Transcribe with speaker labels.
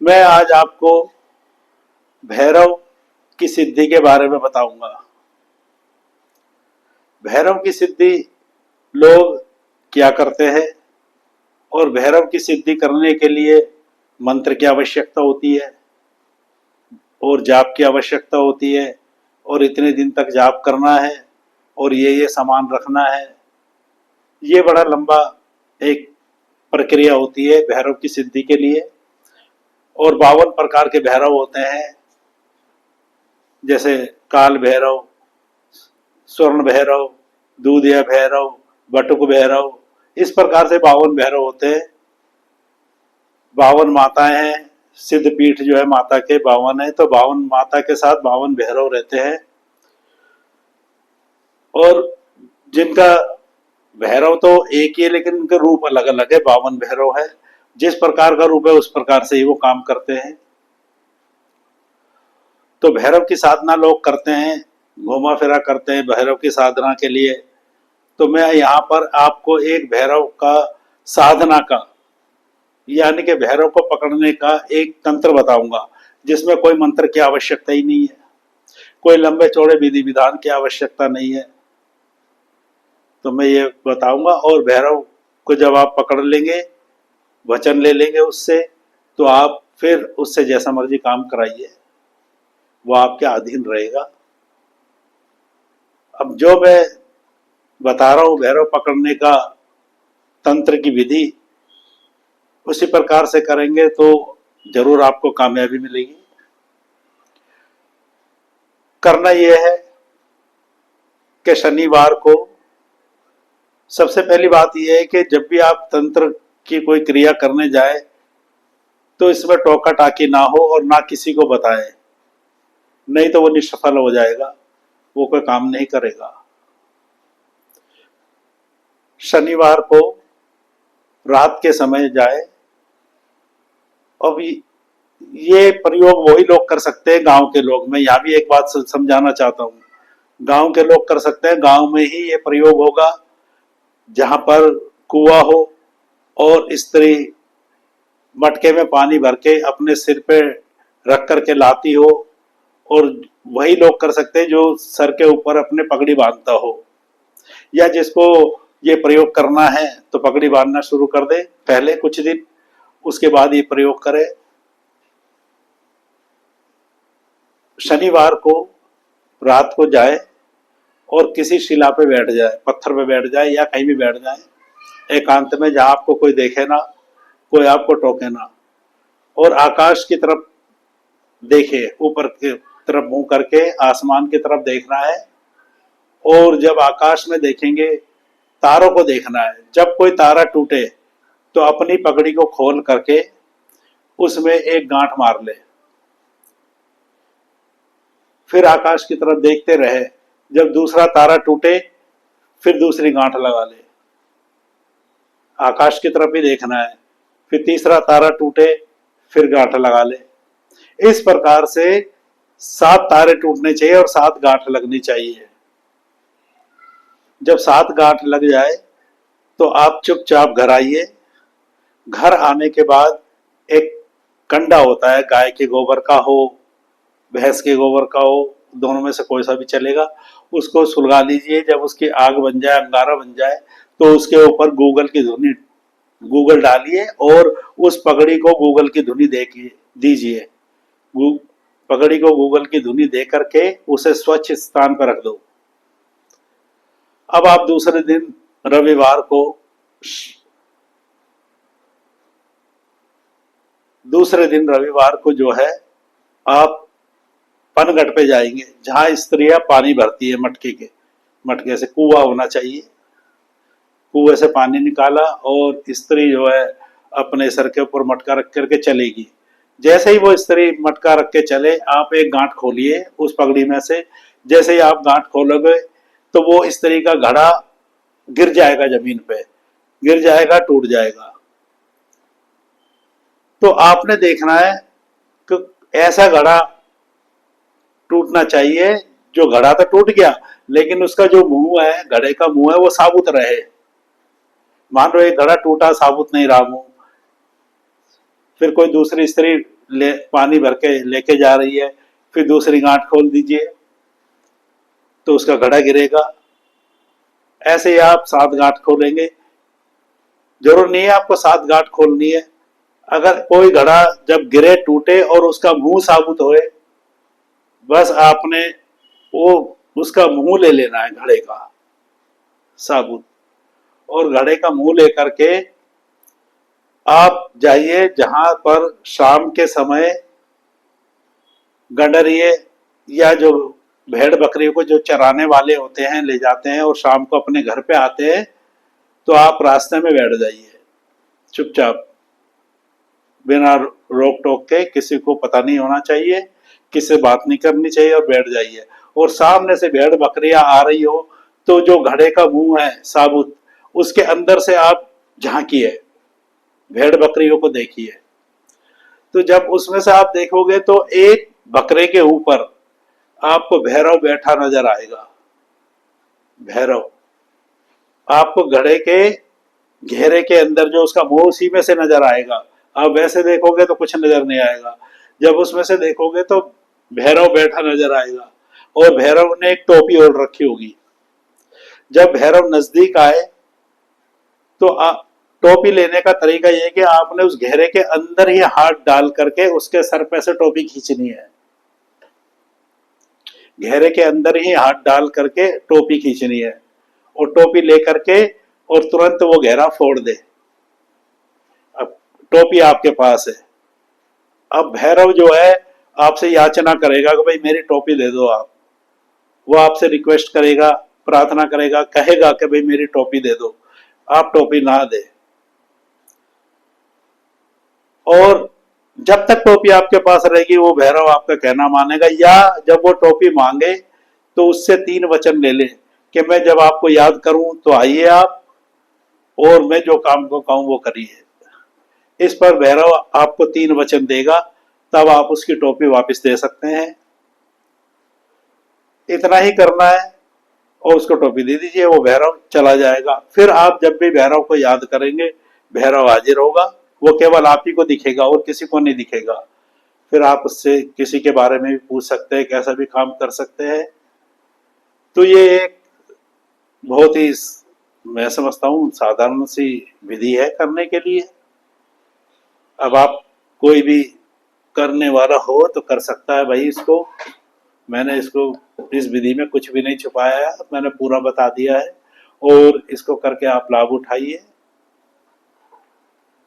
Speaker 1: मैं आज आपको भैरव की सिद्धि के बारे में बताऊंगा। भैरव की सिद्धि लोग क्या करते हैं और भैरव की सिद्धि करने के लिए मंत्र की आवश्यकता होती है और जाप की आवश्यकता होती है और इतने दिन तक जाप करना है और ये सामान रखना है। ये बड़ा लंबा एक प्रक्रिया होती है भैरव की सिद्धि के लिए। और 52 प्रकार के भैरव होते हैं, जैसे काल भैरव, स्वर्ण भैरव, दूधिया भैरव, बटुक भैरव। इस प्रकार से 52 भैरव होते हैं। 52 माताएं हैं, सिद्ध पीठ जो है माता के 52 है, तो 52 माता के साथ 52 भैरव रहते हैं। और जिनका भैरव तो एक ही है लेकिन उनके रूप अलग अलग है। 52 भैरव है, जिस प्रकार का रूप है उस प्रकार से ही वो काम करते हैं। तो भैरव की साधना लोग करते हैं, घूमा फिरा करते हैं भैरव की साधना के लिए। तो मैं यहाँ पर आपको एक भैरव का साधना का यानी कि भैरव को पकड़ने का एक तंत्र बताऊंगा, जिसमें कोई मंत्र की आवश्यकता ही नहीं है, कोई लंबे चौड़े विधि विधान की आवश्यकता नहीं है। तो मैं ये बताऊंगा। और भैरव को जब आप पकड़ लेंगे, वचन ले लेंगे उससे, तो आप फिर उससे जैसा मर्जी काम कराइए, वो आपके अधीन रहेगा। अब जो मैं बता रहा हूं भैरव पकड़ने का तंत्र की विधि, उसी प्रकार से करेंगे तो जरूर आपको कामयाबी मिलेगी। करना यह है कि शनिवार को सबसे पहली बात यह है कि जब भी आप तंत्र की कोई क्रिया करने जाए तो इसमें टोका टाकी ना हो और ना किसी को बताएं, नहीं तो वो निष्फल हो जाएगा, वो कोई काम नहीं करेगा। शनिवार को रात के समय जाए। अब ये प्रयोग वही लोग कर सकते हैं, गांव के लोग। मैं यहाँ भी एक बात समझाना चाहता हूँ, गांव के लोग कर सकते हैं। गांव में ही ये प्रयोग होगा जहां पर कुआं हो और स्त्री मटके में पानी भर के अपने सिर पे रख करके लाती हो, और वही लोग कर सकते हैं जो सर के ऊपर अपने पगड़ी बांधता हो। या जिसको ये प्रयोग करना है तो पगड़ी बांधना शुरू कर दे पहले कुछ दिन, उसके बाद ये प्रयोग करे। शनिवार को रात को जाए और किसी शिला पे बैठ जाए, पत्थर पे बैठ जाए या कहीं भी बैठ जाए एकांत में, जहां आपको कोई देखे ना, कोई आपको टोके ना, और आकाश की तरफ देखे, ऊपर की तरफ मुंह करके आसमान की तरफ देखना है। और जब आकाश में देखेंगे तारों को देखना है। जब कोई तारा टूटे तो अपनी पगड़ी को खोल करके उसमें एक गांठ मार ले, फिर आकाश की तरफ देखते रहे। जब दूसरा तारा टूटे फिर दूसरी गांठ लगा ले, आकाश की तरफ ही देखना है। फिर तीसरा तारा टूटे फिर गांठ लगा ले। इस प्रकार से 7 तारे टूटने चाहिए और 7 गांठ लगनी चाहिए। जब 7 गांठ लग जाए तो आप चुपचाप घर आइए। घर आने के बाद एक कंडा होता है, गाय के गोबर का हो, भैंस के गोबर का हो, दोनों में से कोई सा भी चलेगा, उसको सुलगा लीजिए। जब उसकी आग बन जाए, अंगारा बन जाए, तो उसके ऊपर गूगल डालिए और उस पगड़ी को गूगल की धुनी दीजिए। पगड़ी को गूगल की धुनी दे करके उसे स्वच्छ स्थान पर रख दो। अब आप दूसरे दिन रविवार को जो है आप पनघट पे जाएंगे, जहां स्त्रियां पानी भरती है। मटके से कुआं होना चाहिए, कुएं से पानी निकाला और स्त्री जो है अपने सर के ऊपर मटका रख करके चलेगी। जैसे ही वो स्त्री मटका रख के चले, आप एक गांठ खोलिए उस पगड़ी में से। जैसे ही आप गांठ खोलोगे तो वो स्त्री का घड़ा गिर जाएगा, जमीन पे गिर जाएगा, टूट जाएगा। तो आपने देखना है कि ऐसा घड़ा टूटना चाहिए जो घड़ा तो टूट गया लेकिन उसका जो मुंह है, घड़े का मुंह है, वो साबुत रहे। मान लो एक घड़ा टूटा, साबुत नहीं रहा मुंह, फिर कोई दूसरी स्त्री पानी भर के लेके जा रही है, फिर दूसरी गांठ खोल दीजिए तो उसका घड़ा गिरेगा। ऐसे ही आप 7 गांठ खोलेंगे। जरूर नहीं है आपको 7 गांठ खोलनी है। अगर कोई घड़ा जब गिरे टूटे और उसका मुंह साबुत होए, बस आपने वो उसका मुंह ले लेना है घड़े का साबुत, और घड़े का मुंह लेकर के आप जाइए जहां पर शाम के समय गडरिए या जो भेड़ बकरियों को जो चराने वाले होते हैं ले जाते हैं और शाम को अपने घर पे आते हैं, तो आप रास्ते में बैठ जाइए चुपचाप, बिना रोक टोक के, किसी को पता नहीं होना चाहिए, किसी से बात नहीं करनी चाहिए, और बैठ जाइए। और सामने से भेड़ बकरियां आ रही हो तो जो घड़े का मुंह है साबुत, उसके अंदर से आप झांकिए, भेड़ बकरियों को देखिए। तो जब उसमें से आप देखोगे तो एक बकरे के ऊपर आपको भैरव बैठा नजर आएगा। भैरव आपको घड़े के घेरे के अंदर जो उसका मुंह, उसी में से नजर आएगा। आप वैसे देखोगे तो कुछ नजर नहीं आएगा, जब उसमें से देखोगे तो भैरव बैठा नजर आएगा, और भैरव ने एक टोपी ओढ़ रखी होगी। जब भैरव नजदीक आए तो टोपी लेने का तरीका यह है कि आपने उस घेरे के अंदर ही हाथ डाल करके उसके सर पे से टोपी खींचनी है। घेरे के अंदर ही हाथ डाल करके टोपी खींचनी है, और टोपी लेकर के और तुरंत वो घेरा फोड़ दे। अब टोपी आपके पास है। अब भैरव जो है आपसे याचना करेगा कि भाई मेरी टोपी दे दो आप। वो आपसे रिक्वेस्ट करेगा, प्रार्थना करेगा, कहेगा कि भाई मेरी टोपी दे दो। आप टोपी ना दे, और जब तक टोपी आपके पास रहेगी वो भैरव आपका कहना मानेगा। या जब वो टोपी मांगे तो उससे 3 वचन ले ले कि मैं जब आपको याद करूं तो आइए आप, और मैं जो काम को कहूं वो करिए। इस पर भैरव आपको 3 वचन देगा, तब आप उसकी टोपी वापस दे सकते हैं। इतना ही करना है और उसको टोपी दे दीजिए, वो भैरव चला जाएगा। फिर आप जब भी भैरव को याद करेंगे, भैरव हाजिर होगा। वो केवल आप ही को दिखेगा और किसी को नहीं दिखेगा। फिर आप उससे किसी के बारे में भी पूछ सकते हैं, कैसा भी काम कर सकते हैं। तो ये एक बहुत ही, मैं समझता हूँ, साधारण सी विधि है करने के लिए। अब आप कोई भी करने वाला हो तो कर सकता है भाई इसको। मैंने इसको, इस विधि में कुछ भी नहीं छुपाया है, मैंने पूरा बता दिया है, और इसको करके आप लाभ उठाइए।